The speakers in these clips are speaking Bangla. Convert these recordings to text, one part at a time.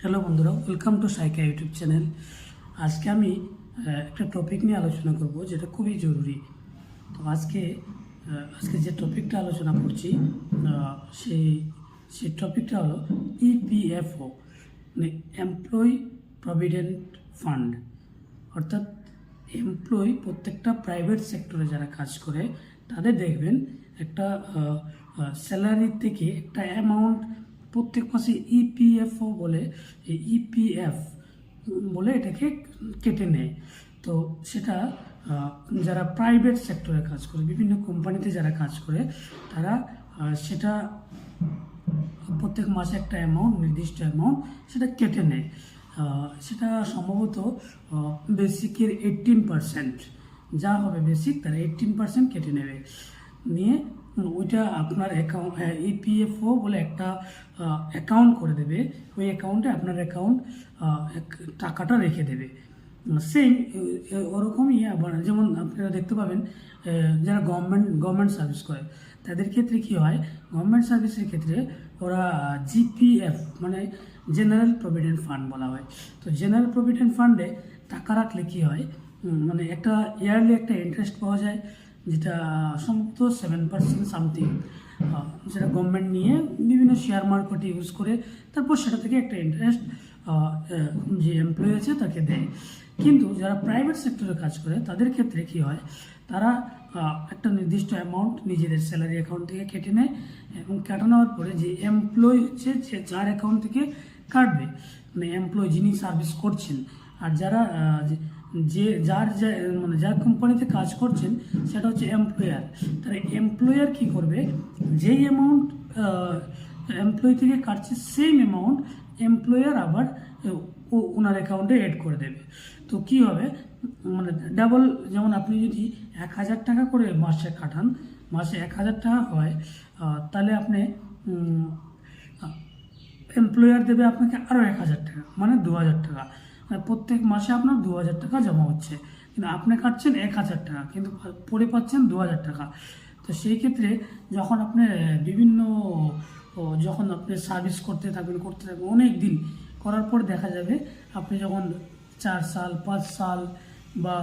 হ্যালো বন্ধুরা, welcome to Saika YouTube channel. আজকে আমি একটা টপিক নিয়ে আলোচনা করব যেটা খুবই জরুরি। তো আজকে যে টপিকটা আলোচনা করছি সেই সেই টপিকটা হলো ইপিএফও, মানে এমপ্লয়ি প্রভিডেন্ট ফান্ড। অর্থাৎ প্রত্যেকটা প্রাইভেট সেক্টরে যারা কাজ করে তাদের দেখবেন একটা স্যালারি থেকে একটা অ্যামাউন্ট প্রত্যেক মাসে ইপিএফও বলে, ইপিএফ বলে এটাকে কেটে নেয়। তো সেটা যারা প্রাইভেট সেক্টরে কাজ করে, বিভিন্ন কোম্পানিতে যারা কাজ করে, তারা সেটা প্রত্যেক মাসে একটা অ্যামাউন্ট, নির্দিষ্ট অ্যামাউন্ট সেটা কেটে নেয়। সেটা সম্ভবত বেসিকের 18%, যা হবে বেসিক তার 18% কেটে নেবে, নিয়ে ওইটা আপনার অ্যাকাউন্ট, ইপিএফও বলে একটা অ্যাকাউন্ট করে দেবে। ওই অ্যাকাউন্টে আপনার টাকাটা রেখে দেবে। সেম ওরকমই আবার যেমন আপনারা দেখতে পাবেন যারা গভর্নমেন্ট সার্ভিস করে তাদের ক্ষেত্রে কি হয়, গভর্নমেন্ট সার্ভিসের ক্ষেত্রে ওরা জিপিএফ মানে জেনারেল প্রভিডেন্ট ফান্ড বলা হয়। তো জেনারেল প্রভিডেন্ট ফান্ডে টাকা রাখলে কি হয়, মানে একটা ইয়ারলি একটা ইন্টারেস্ট পাওয়া যায়, যেটা সম্ভবত 7% সামথিং, যেটা গভর্নমেন্ট নিয়ে বিভিন্ন শেয়ার মার্কেটে ইউজ করে, তারপর সেটা থেকে একটা ইন্টারেস্ট যে এমপ্লয়ি আছে তাকে দেয়। কিন্তু যারা প্রাইভেট সেক্টরে কাজ করে তাদের ক্ষেত্রে কি হয়, তারা একটা নির্দিষ্ট অ্যামাউন্ট নিজেদের স্যালারি অ্যাকাউন্ট থেকে কেটে নেয়, এবং কেটে নেওয়ার পরে যে এমপ্লয়ি হচ্ছে যার অ্যাকাউন্ট থেকে কাটবে, মানে এমপ্লয়ি যিনি সার্ভিস করছেন, আর যারা যার কোম্পানিতে কাজ করছেন সেটা হচ্ছে এমপ্লয়ার। তাহলে এমপ্লয়ার কি করবে, যেই অ্যামাউন্ট এমপ্লয়ি থেকে কাটছে সেম অ্যামাউন্ট এমপ্লয়ার আবার ওনার অ্যাকাউন্টে অ্যাড করে দেবে। তো কি হবে, মানে ডাবল, যেমন আপনি যদি 1000 টাকা করে মাসে কাটান, মাসে 1000 টাকা হয়, তাহলে আপনি এমপ্লয়ার দেবে আপনাকে আরও 1000 টাকা, মানে 2000 টাকা। মানে প্রত্যেক মাসে আপনার 2000 টাকা জমা হচ্ছে, কিন্তু আপনি কাটছেন 1000 টাকা, কিন্তু পরে পাচ্ছেন 2000 টাকা। তো সেই ক্ষেত্রে যখন আপনি যখন আপনি সার্ভিস করতে থাকবেন অনেক দিন করার পর দেখা যাবে, আপনি যখন 4 সাল 5 সাল বা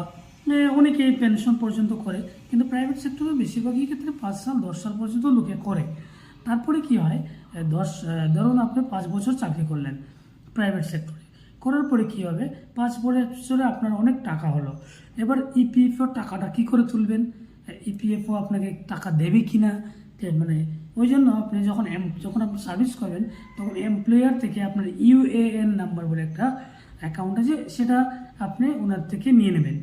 অনেকেই পেনশন পর্যন্ত করে, কিন্তু প্রাইভেট সেক্টরে বেশিরভাগই ক্ষেত্রে 5 সাল 10 সাল পর্যন্ত লোকে করে। তারপরে কি হয়, ধরুন আপনি 5 বছর চাকরি করলেন প্রাইভেট সেক্টরে, করার পরে কি হবে, 5 বছরে আপনার অনেক টাকা হলো। এবার ইপিএফও টাকাটা কি করে তুলবেন, ইপিএফও আপনাকে টাকা দেবে কি না, মানে ওই জন্য আপনি যখন আপনি সার্ভিস করবেন, তখন এমপ্লয়ার থেকে আপনার ইউএএন নাম্বার বলে একটা অ্যাকাউন্ট আছে, সেটা আপনি ওনার থেকে নিয়ে নেবেন,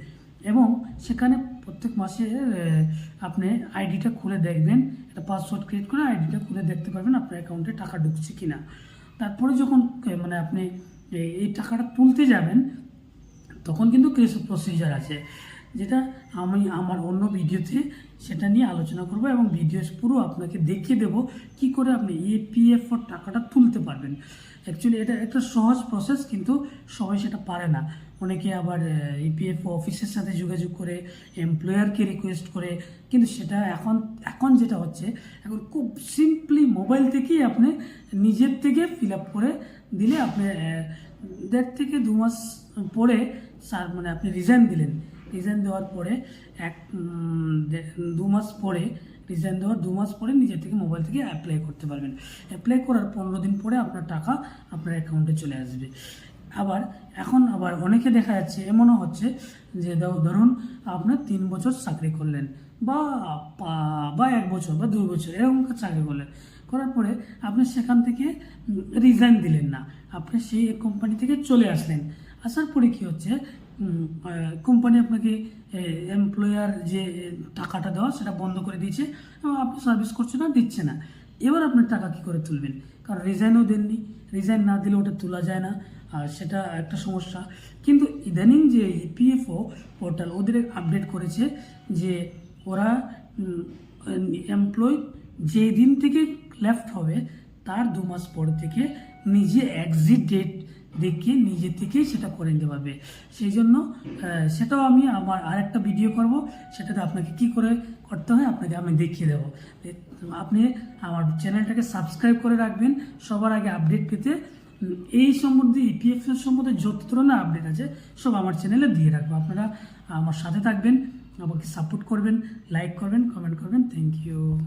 এবং সেখানে প্রত্যেক মাসে আপনি আইডিটা খুলে দেখবেন, একটা পাসওয়ার্ড ক্রিয়েট করে আইডিটা খুলে দেখতে পারবেন আপনার অ্যাকাউন্টে টাকা ঢুকছে কিনা। তারপরে যখন মানে আপনি এই টাকাটা তুলতে যাবেন, তখন কিন্তু কিছু প্রসিজার আছে, যেটা আমি আমার অন্য ভিডিওতে সেটা নিয়ে আলোচনা করব, এবং ভিডিও পুরো আপনাকে দেখিয়ে দেবো কী করে আপনি ইপিএফও টাকাটা তুলতে পারবেন। অ্যাকচুয়ালি এটা একটা সহজ প্রসেস, কিন্তু সবাই সেটা পারে না। অনেকে আবার ইপিএফও অফিসের সাথে যোগাযোগ করে, এমপ্লয়ারকে রিকোয়েস্ট করে, কিন্তু সেটা এখন যেটা হচ্ছে, এখন খুব সিম্পলি মোবাইল থেকেই আপনি নিজের থেকে ফিল আপ করে দিলে, আপনি 1.5 থেকে 2 মাস পরে মানে আপনি রিজাইন দিলেন, রিজাইন দেওয়ার পরে 2 মাস পরে, রিজাইন দেওয়ার 2 মাস পরে নিজের থেকে মোবাইল থেকে অ্যাপ্লাই করতে পারবেন। অ্যাপ্লাই করার 15 দিন পরে আপনার টাকা আপনার অ্যাকাউন্টে চলে আসবে। এখন অনেকে দেখা যাচ্ছে, এমনও হচ্ছে যে ধরুন আপনার 3 বছর চাকরি করলেন, বা 1 বছর বা 2 বছর এরকম চাকরি করলেন, করার পরে আপনি সেখান থেকে রিজাইন দিলেন না, আপনি সেই কোম্পানি থেকে চলে আসলেন। আসার পরে কী হচ্ছে, কোম্পানি আপনাকে এমপ্লয়ার যে টাকাটা দেওয়া সেটা বন্ধ করে দিয়েছে, এবং আপনি সার্ভিস করছে না, দিচ্ছে না। এবার আপনার টাকা কী করে তুলবেন, কারণ রিজাইনও দেননি, রিজাইন না দিলে ওটা তোলা যায় না, আর সেটা একটা সমস্যা। কিন্তু ইদানিং যে ইপিএফও পোর্টাল ওদের আপডেট করেছে, যে ওরা এমপ্লয় যে দিন থেকে লেফট হবে তার 2 মাস পর থেকে নিজে এক্সিট ডেট দেখে নিজে থেকেই সেটা করে নিতে পারবে। সেই জন্য সেটাও আমি আমার আরেকটা ভিডিও করব, সেটাতে আপনাকে কি করে করতে হয় আপনাকে আমি দেখিয়ে দেবো। আপনি আমার চ্যানেলটাকে সাবস্ক্রাইব করে রাখবেন সবার আগে আপডেট পেতে, এই সম্বন্ধে ইপিএফ এর সম্বন্ধে যত ধরনের আপডেট আছে সব আমার চ্যানেলে দিয়ে রাখবো। আপনারা আমার সাথে থাকবেন, আমাকে সাপোর্ট করবেন, লাইক করবেন, কমেন্ট করবেন। Thank you.